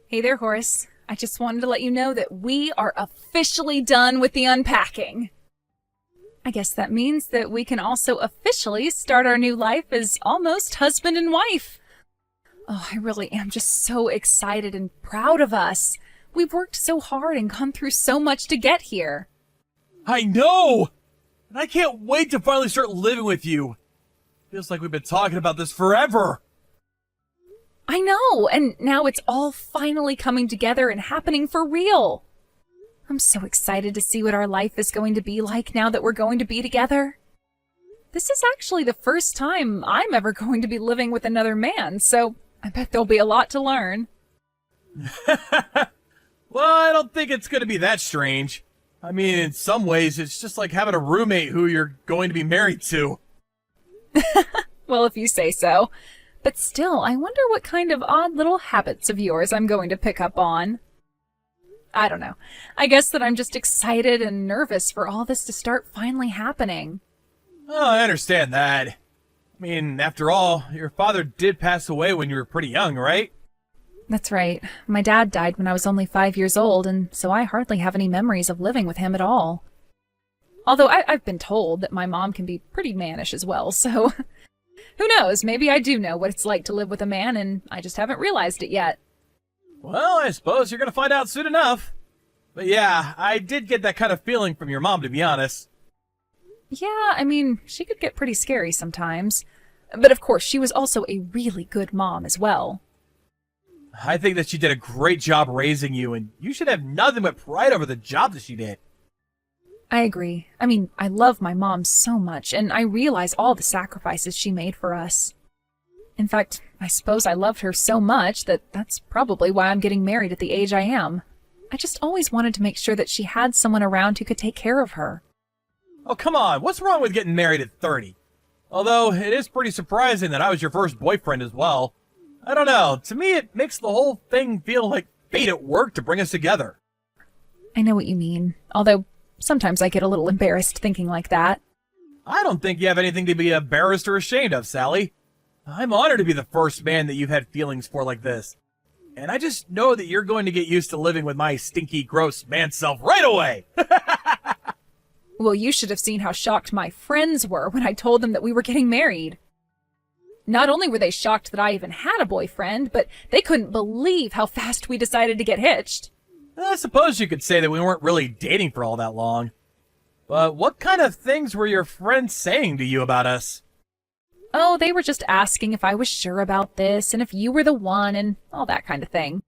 Hey there, Horace. I just wanted to let you know that we are officially done with the unpacking. I guess that means that we can also officially start our new life as almost husband and wife. Oh, I really am just so excited and proud of us. We've worked so hard and gone through so much to get here. I know! And I can't wait to finally start living with you. Feels like we've been talking about this forever. I know, and now it's all finally coming together and happening for real. I'm so excited to see what our life is going to be like now that we're going to be together. This is actually the first time I'm ever going to be living with another man, so I bet there'll be a lot to learn. Well, I don't think it's going to be that strange. I mean, in some ways, it's just like having a roommate who you're going to be married to. Well, if you say so. But still, I wonder what kind of odd little habits of yours I'm going to pick up on. I don't know. I guess that I'm just excited and nervous for all this to start finally happening. Oh, I understand that. I mean, after all, your father did pass away when you were pretty young, right? That's right. My dad died when I was only 5 years old, and so I hardly have any memories of living with him at all. Although I've been told that my mom can be pretty mannish as well, so who knows, maybe I do know what it's like to live with a man, and I just haven't realized it yet. Well, I suppose you're going to find out soon enough. But yeah, I did get that kind of feeling from your mom, to be honest. Yeah, I mean, she could get pretty scary sometimes. But of course, she was also a really good mom as well. I think that she did a great job raising you, and you should have nothing but pride over the job that she did. I agree. I mean, I love my mom so much, and I realize all the sacrifices she made for us. In fact, I suppose I loved her so much that that's probably why I'm getting married at the age I am. I just always wanted to make sure that she had someone around who could take care of her. Oh, come on. What's wrong with getting married at 30? Although, it is pretty surprising that I was your first boyfriend as well. I don't know. To me, it makes the whole thing feel like fate at work to bring us together. I know what you mean, although sometimes I get a little embarrassed thinking like that. I don't think you have anything to be embarrassed or ashamed of, Sally. I'm honored to be the first man that you've had feelings for like this. And I just know that you're going to get used to living with my stinky, gross man self right away. Well, you should have seen how shocked my friends were when I told them that we were getting married. Not only were they shocked that I even had a boyfriend, but they couldn't believe how fast we decided to get hitched. I suppose you could say that we weren't really dating for all that long. But what kind of things were your friends saying to you about us? Oh, they were just asking if I was sure about this and if you were the one and all that kind of thing.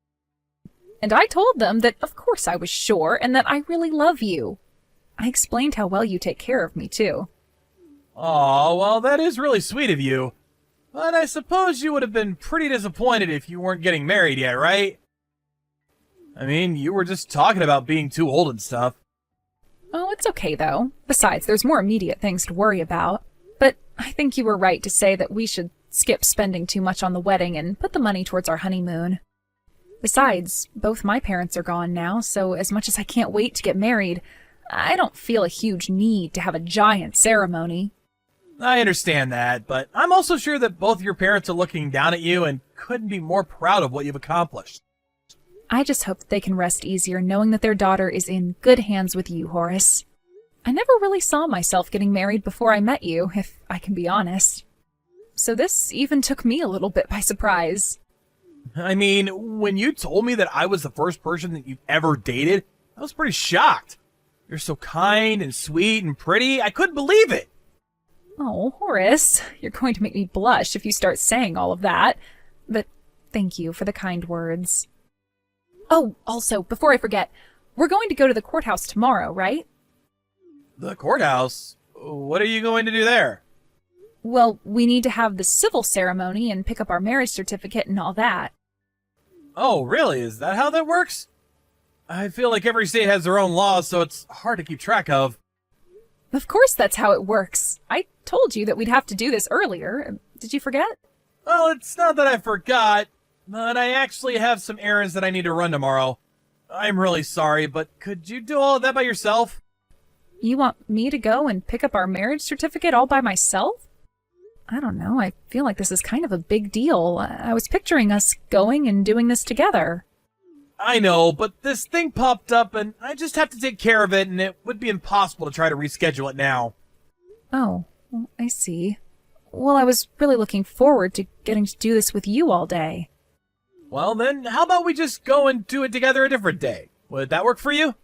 And I told them that of course I was sure and that I really love you. I explained how well you take care of me, too. Aw, well, that is really sweet of you. But I suppose you would have been pretty disappointed if you weren't getting married yet, right? I mean, you were just talking about being too old and stuff. Oh, it's okay, though. Besides, there's more immediate things to worry about. But I think you were right to say that we should skip spending too much on the wedding and put the money towards our honeymoon. Besides, both my parents are gone now, so as much as I can't wait to get married, I don't feel a huge need to have a giant ceremony. I understand that, but I'm also sure that both your parents are looking down at you and couldn't be more proud of what you've accomplished. I just hope that they can rest easier knowing that their daughter is in good hands with you, Horace. I never really saw myself getting married before I met you, if I can be honest. So this even took me a little bit by surprise. I mean, when you told me that I was the first person that you've ever dated, I was pretty shocked. You're so kind and sweet and pretty, I couldn't believe it. Oh, Horace, you're going to make me blush if you start saying all of that. But thank you for the kind words. Oh, also, before I forget, we're going to go to the courthouse tomorrow, right? The courthouse? What are you going to do there? Well, we need to have the civil ceremony and pick up our marriage certificate and all that. Oh, really? Is that how that works? I feel like every state has their own laws, so it's hard to keep track of. Of course that's how it works. I told you that we'd have to do this earlier. Did you forget? Well, it's not that I forgot, but I actually have some errands that I need to run tomorrow. I'm really sorry, but could you do all of that by yourself? You want me to go and pick up our marriage certificate all by myself? I don't know. I feel like this is kind of a big deal. I was picturing us going and doing this together. I know, but this thing popped up and I just have to take care of it, and it would be impossible to try to reschedule it now. Oh, well, I see. Well, I was really looking forward to getting to do this with you all day. Well then, how about we just go and do it together a different day? Would that work for you?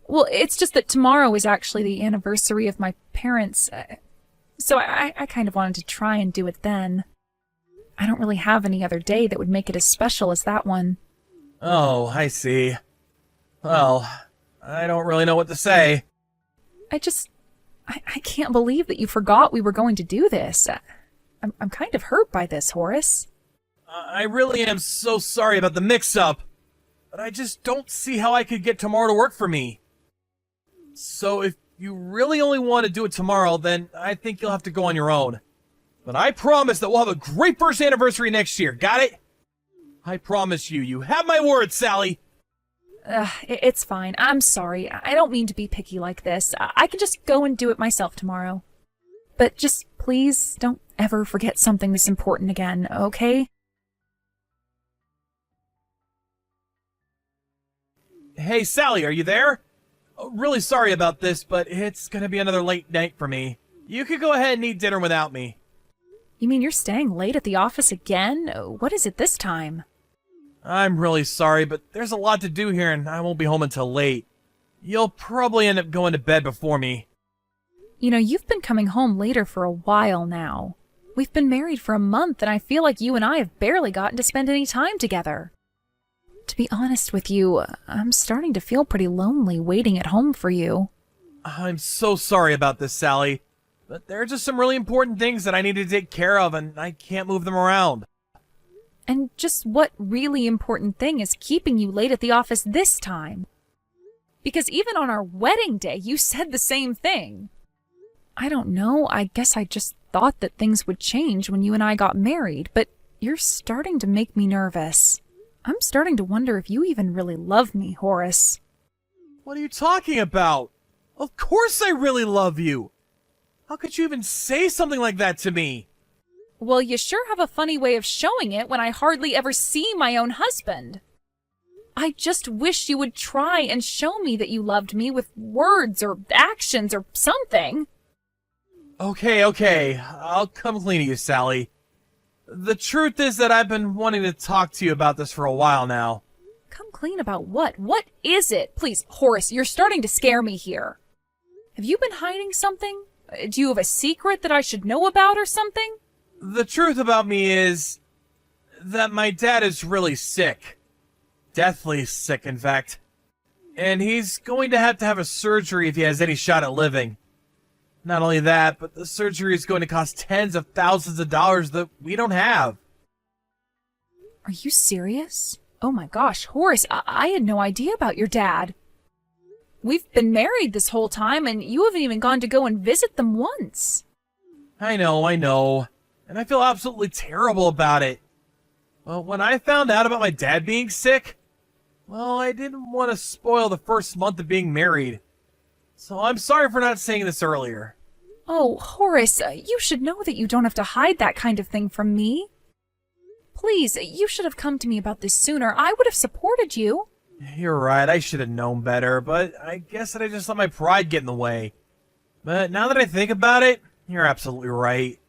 Well, it's just that tomorrow is actually the anniversary of my parents, so I kind of wanted to try and do it then. I don't really have any other day that would make it as special as that one. Oh, I see. Well, I don't really know what to say. I can't believe that you forgot we were going to do this. I'm kind of hurt by this, Horace. I really am so sorry about the mix-up, but I just don't see how I could get tomorrow to work for me. So if you really only want to do it tomorrow, then I think you'll have to go on your own. But I promise that we'll have a great first anniversary next year, got it? I promise you, you have my word, Sally! It's fine. I'm sorry. I don't mean to be picky like this. I can just go and do it myself tomorrow. But just please don't ever forget something this important again, okay? Hey, Sally, are you there? Oh, really sorry about this, but it's gonna be another late night for me. You could go ahead and eat dinner without me. You mean you're staying late at the office again? What is it this time? I'm really sorry, but there's a lot to do here and I won't be home until late. You'll probably end up going to bed before me. You know, you've been coming home later for a while now. We've been married for a month and I feel like you and I have barely gotten to spend any time together. To be honest with you, I'm starting to feel pretty lonely waiting at home for you. I'm so sorry about this, Sally, but there are just some really important things that I need to take care of and I can't move them around. And just what really important thing is keeping you late at the office this time? Because even on our wedding day, you said the same thing. I don't know, I guess I just thought that things would change when you and I got married, but you're starting to make me nervous. I'm starting to wonder if you even really love me, Horace. What are you talking about? Of course I really love you. How could you even say something like that to me? Well, you sure have a funny way of showing it when I hardly ever see my own husband. I just wish you would try and show me that you loved me with words or actions or something. Okay, I'll come clean to you, Sally. The truth is that I've been wanting to talk to you about this for a while now. Come clean about what? What is it? Please, Horace, you're starting to scare me here. Have you been hiding something? Do you have a secret that I should know about or something? The truth about me is that my dad is really sick. Deathly sick, in fact. And he's going to have a surgery if he has any shot at living. Not only that, but the surgery is going to cost tens of thousands of dollars that we don't have. Are you serious? Oh my gosh, Horace, I had no idea about your dad. We've been married this whole time, and you haven't even gone to go and visit them once. I know. And I feel absolutely terrible about it. Well, when I found out about my dad being sick, well, I didn't want to spoil the first month of being married. So I'm sorry for not saying this earlier. Oh, Horace, you should know that you don't have to hide that kind of thing from me. Please, you should have come to me about this sooner. I would have supported you. You're right, I should have known better, but I guess that I just let my pride get in the way. But now that I think about it, you're absolutely right.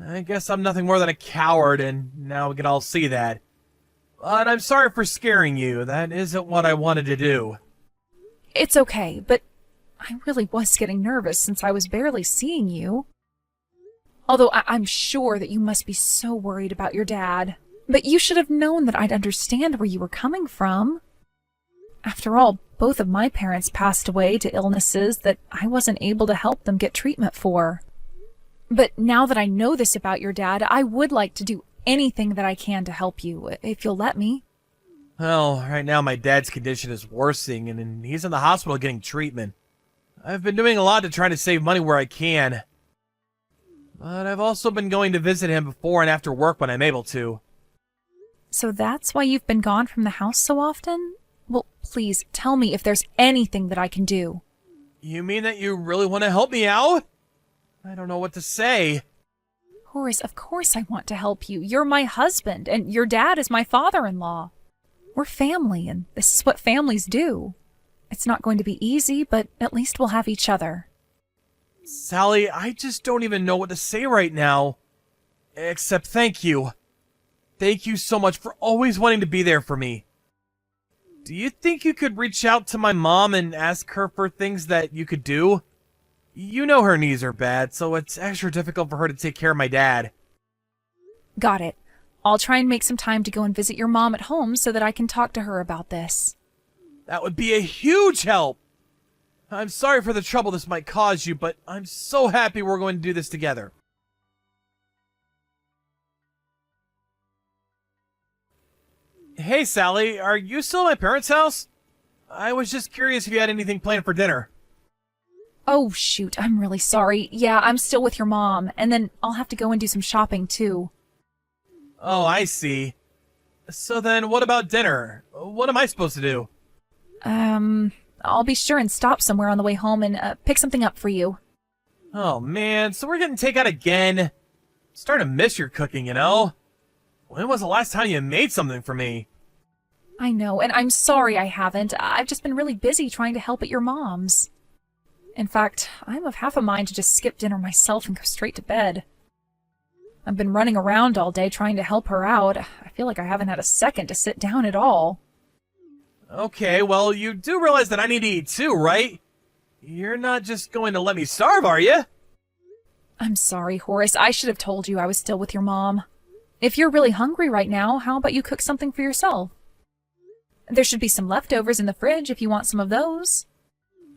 I guess I'm nothing more than a coward, and now we can all see that. But I'm sorry for scaring you. That isn't what I wanted to do. It's okay, but I really was getting nervous since I was barely seeing you. Although I'm sure that you must be so worried about your dad. But you should have known that I'd understand where you were coming from. After all, both of my parents passed away to illnesses that I wasn't able to help them get treatment for. But now that I know this about your dad, I would like to do anything that I can to help you, if you'll let me. Well, right now my dad's condition is worsening, and he's in the hospital getting treatment. I've been doing a lot to try to save money where I can. But I've also been going to visit him before and after work when I'm able to. So that's why you've been gone from the house so often? Well, please, tell me if there's anything that I can do. You mean that you really want to help me out? I don't know what to say. Horace, of course I want to help you. You're my husband, and your dad is my father-in-law. We're family, and this is what families do. It's not going to be easy, but at least we'll have each other. Sally, I just don't even know what to say right now. Except thank you. Thank you so much for always wanting to be there for me. Do you think you could reach out to my mom and ask her for things that you could do? You know her knees are bad, so it's extra difficult for her to take care of my dad. Got it. I'll try and make some time to go and visit your mom at home so that I can talk to her about this. That would be a huge help! I'm sorry for the trouble this might cause you, but I'm so happy we're going to do this together. Hey, Sally, are you still at my parents' house? I was just curious if you had anything planned for dinner. Oh, shoot, I'm really sorry. Yeah, I'm still with your mom, and then I'll have to go and do some shopping, too. Oh, I see. So then what about dinner? What am I supposed to do? I'll be sure and stop somewhere on the way home and pick something up for you. Oh, man, so we're getting takeout again? I'm starting to miss your cooking, you know? When was the last time you made something for me? I know, and I'm sorry I haven't. I've just been really busy trying to help at your mom's. In fact, I'm of half a mind to just skip dinner myself and go straight to bed. I've been running around all day trying to help her out. I feel like I haven't had a second to sit down at all. Okay, well, you do realize that I need to eat too, right? You're not just going to let me starve, are you? I'm sorry, Horace. I should have told you I was still with your mom. If you're really hungry right now, how about you cook something for yourself? There should be some leftovers in the fridge if you want some of those.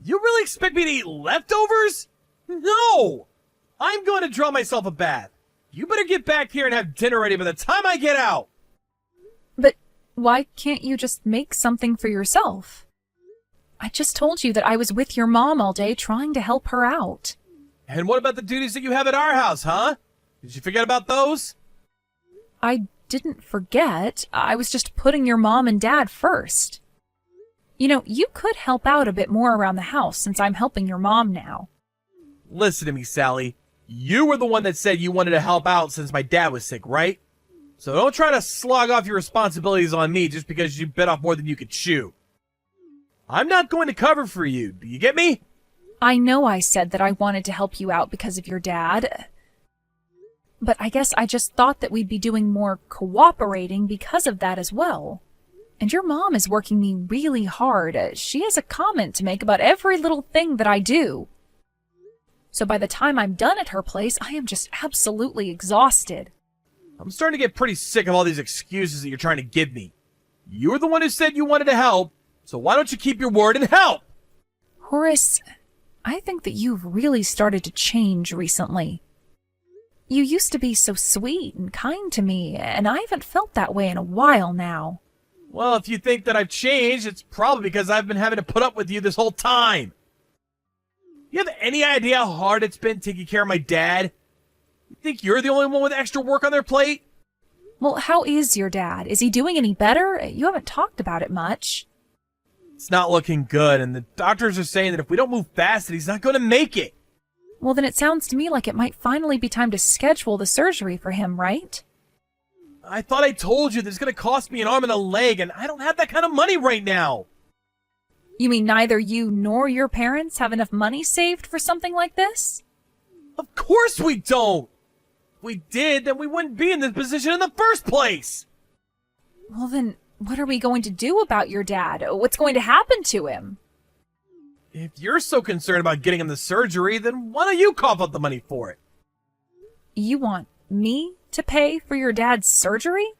You really expect me to eat leftovers? No! I'm going to draw myself a bath. You better get back here and have dinner ready by the time I get out. But why can't you just make something for yourself? I just told you that I was with your mom all day trying to help her out. And what about the duties that you have at our house, huh? Did you forget about those? I didn't forget. I was just putting your mom and dad first. You know, you could help out a bit more around the house since I'm helping your mom now. Listen to me, Sally. You were the one that said you wanted to help out since my dad was sick, right? So don't try to slog off your responsibilities on me just because you bit off more than you could chew. I'm not going to cover for you. Do you get me? I know I said that I wanted to help you out because of your dad. But I guess I just thought that we'd be doing more cooperating because of that as well. And your mom is working me really hard. She has a comment to make about every little thing that I do. So by the time I'm done at her place, I am just absolutely exhausted. I'm starting to get pretty sick of all these excuses that you're trying to give me. You were the one who said you wanted to help, so why don't you keep your word and help? Horace, I think that you've really started to change recently. You used to be so sweet and kind to me, and I haven't felt that way in a while now. Well, if you think that I've changed, it's probably because I've been having to put up with you this whole time. You have any idea how hard it's been taking care of my dad? You think you're the only one with extra work on their plate? Well, how is your dad? Is he doing any better? You haven't talked about it much. It's not looking good, and the doctors are saying that if we don't move fast, that he's not going to make it. Well, then it sounds to me like it might finally be time to schedule the surgery for him, right? I thought I told you that it's going to cost me an arm and a leg, and I don't have that kind of money right now. You mean neither you nor your parents have enough money saved for something like this? Of course we don't! If we did, then we wouldn't be in this position in the first place! Well then, what are we going to do about your dad? What's going to happen to him? If you're so concerned about getting him the surgery, then why don't you cough up the money for it? You want me to pay for your dad's surgery?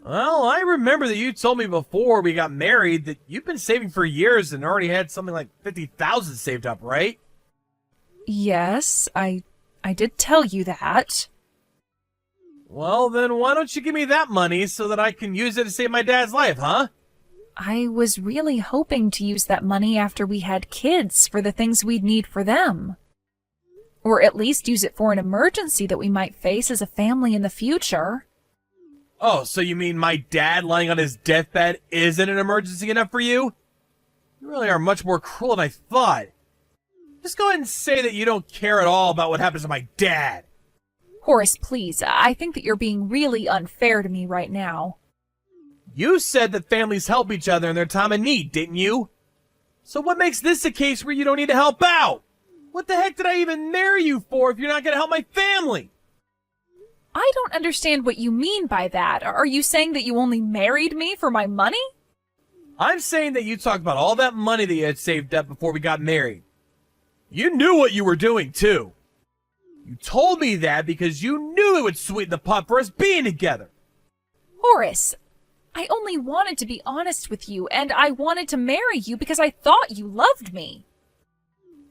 Well, I remember that you told me before we got married that you've been saving for years and already had something like $50,000 saved up, right? Yes, I did tell you that. Well, then why don't you give me that money so that I can use it to save my dad's life, huh? I was really hoping to use that money after we had kids for the things we'd need for them. Or at least use it for an emergency that we might face as a family in the future. Oh, so you mean my dad lying on his deathbed isn't an emergency enough for you? You really are much more cruel than I thought. Just go ahead and say that you don't care at all about what happens to my dad. Horace, please, I think that you're being really unfair to me right now. You said that families help each other in their time of need, didn't you? So what makes this a case where you don't need to help out? What the heck did I even marry you for if you're not going to help my family? I don't understand what you mean by that. Are you saying that you only married me for my money? I'm saying that you talked about all that money that you had saved up before we got married. You knew what you were doing, too. You told me that because you knew it would sweeten the pot for us being together. Horace, I only wanted to be honest with you, and I wanted to marry you because I thought you loved me.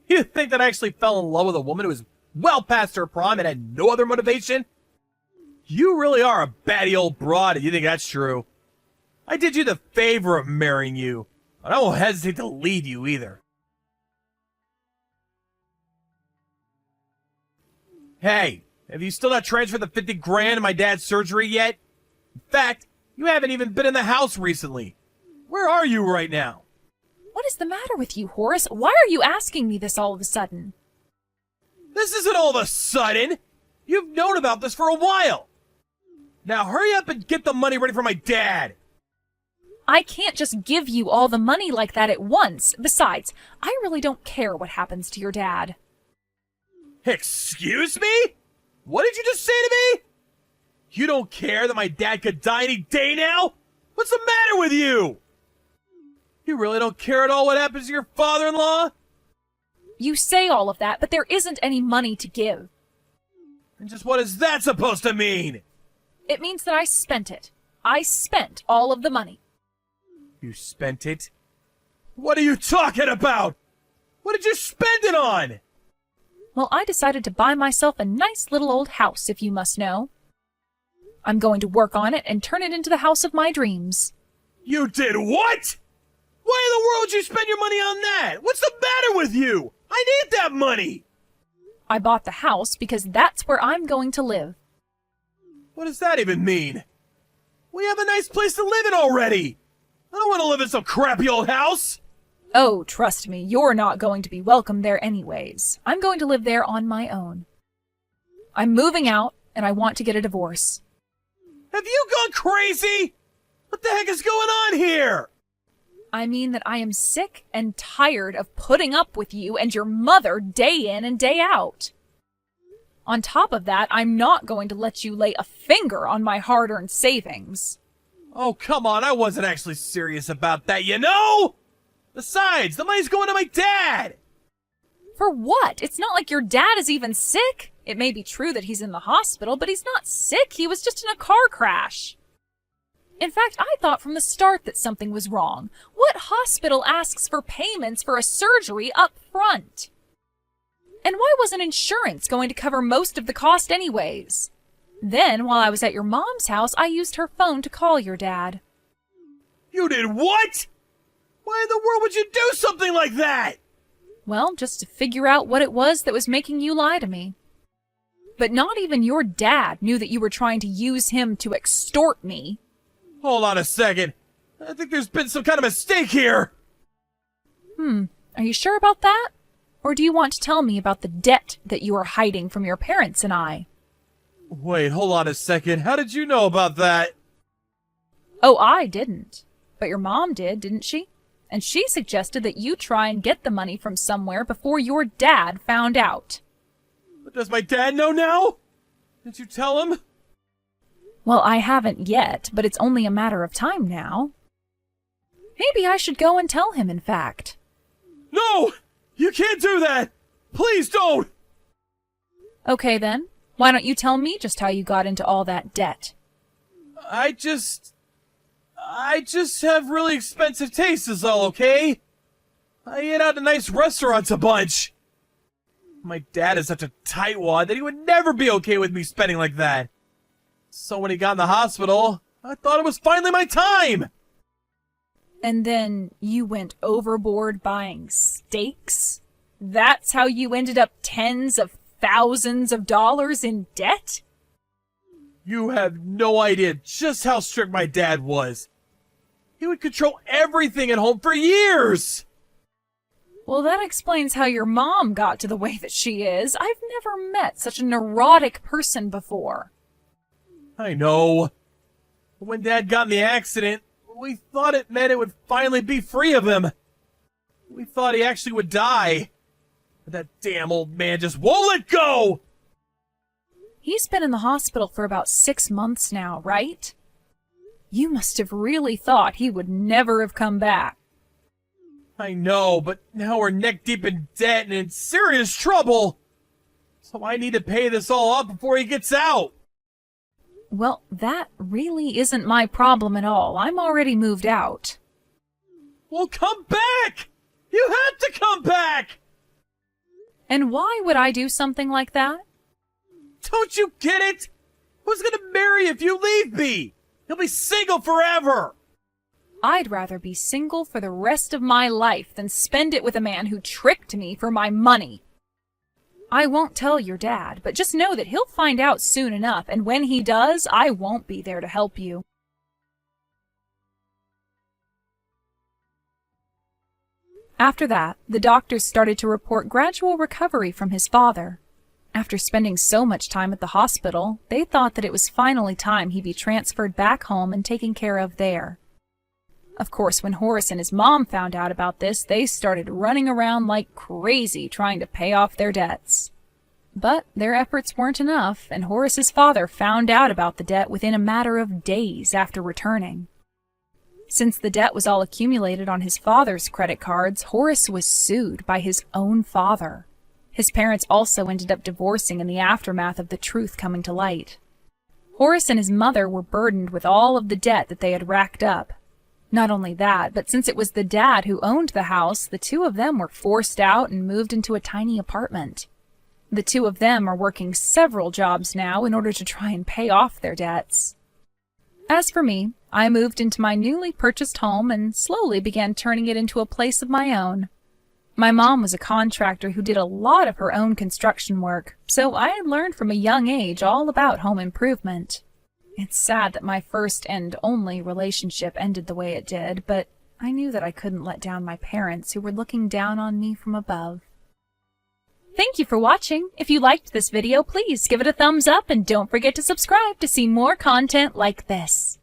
You think that I actually fell in love with a woman who was well past her prime and had no other motivation? You really are a batty old broad if you think that's true. I did you the favor of marrying you, and I won't hesitate to leave you either. Hey, have you still not transferred the 50 grand in my dad's surgery yet? In fact, you haven't even been in the house recently. Where are you right now? What is the matter with you, Horace? Why are you asking me this all of a sudden? This isn't all of a sudden. You've known about this for a while. Now hurry up and get the money ready for my dad. I can't just give you all the money like that at once. Besides, I really don't care what happens to your dad. Excuse me? What did you just say to me? You don't care that my dad could die any day now? What's the matter with you? You really don't care at all what happens to your father-in-law? You say all of that, but there isn't any money to give. And just what is that supposed to mean? It means that I spent it. I spent all of the money. You spent it? What are you talking about? What did you spend it on? Well, I decided to buy myself a nice little old house, if you must know. I'm going to work on it and turn it into the house of my dreams. You did what? Why in the world would you spend your money on that? What's the matter with you? I need that money! I bought the house because that's where I'm going to live. What does that even mean? We have a nice place to live in already! I don't want to live in some crappy old house! Oh, trust me, you're not going to be welcome there anyways. I'm going to live there on my own. I'm moving out, and I want to get a divorce. Have you gone crazy? What the heck is going on here? I mean that I am sick and tired of putting up with you and your mother day in and day out. On top of that, I'm not going to let you lay a finger on my hard-earned savings. Oh, come on, I wasn't actually serious about that, you know? Besides, the money's going to my dad! For what? It's not like your dad is even sick. It may be true that he's in the hospital, but he's not sick. He was just in a car crash. In fact, I thought from the start that something was wrong. What hospital asks for payments for a surgery up front? And why wasn't insurance going to cover most of the cost anyways? Then, while I was at your mom's house, I used her phone to call your dad. You did what? Why in the world would you do something like that? Well, just to figure out what it was that was making you lie to me. But not even your dad knew that you were trying to use him to extort me. Hold on a second. I think there's been some kind of mistake here. Are you sure about that? Or do you want to tell me about the debt that you are hiding from your parents and I? Wait, hold on a second. How did you know about that? Oh, I didn't. But your mom did, didn't she? And she suggested that you try and get the money from somewhere before your dad found out. But does my dad know now? Did you tell him? Well, I haven't yet, but it's only a matter of time now. Maybe I should go and tell him, in fact. No! You can't do that! Please don't! Okay, then. Why don't you tell me just how you got into all that debt? I just have really expensive tastes is all, okay? I eat out at nice restaurants a bunch. My dad is such a tightwad that he would never be okay with me spending like that. So when he got in the hospital, I thought it was finally my time. And then you went overboard buying steaks? That's how you ended up tens of thousands of dollars in debt? You have no idea just how strict my dad was. He would control everything at home for years. Well, that explains how your mom got to the way that she is. I've never met such a neurotic person before. I know. When Dad got in the accident, We thought it meant it would finally be free of him. We thought he actually would die. But that damn old man just won't let go! He's been in the hospital for about 6 months now, right? You must have really thought he would never have come back. I know, but now we're neck deep in debt and in serious trouble. So I need to pay this all off before he gets out. Well, that really isn't my problem at all. I'm already moved out. Well, come back! You have to come back! And why would I do something like that? Don't you get it? Who's gonna marry you if you leave me? You'll be single forever! I'd rather be single for the rest of my life than spend it with a man who tricked me for my money. I won't tell your dad, but just know that he'll find out soon enough, and when he does, I won't be there to help you. After that, the doctors started to report gradual recovery from his father. After spending so much time at the hospital, they thought that it was finally time he be transferred back home and taken care of there. Of course, when Horace and his mom found out about this, they started running around like crazy trying to pay off their debts. But their efforts weren't enough, and Horace's father found out about the debt within a matter of days after returning. Since the debt was all accumulated on his father's credit cards, Horace was sued by his own father. His parents also ended up divorcing in the aftermath of the truth coming to light. Horace and his mother were burdened with all of the debt that they had racked up. Not only that, but since it was the dad who owned the house, the two of them were forced out and moved into a tiny apartment. The two of them are working several jobs now in order to try and pay off their debts. As for me, I moved into my newly purchased home and slowly began turning it into a place of my own. My mom was a contractor who did a lot of her own construction work, so I had learned from a young age all about home improvement. It's sad that my first and only relationship ended the way it did, but I knew that I couldn't let down my parents who were looking down on me from above. Thank you for watching. If you liked this video, please give it a thumbs up and don't forget to subscribe to see more content like this.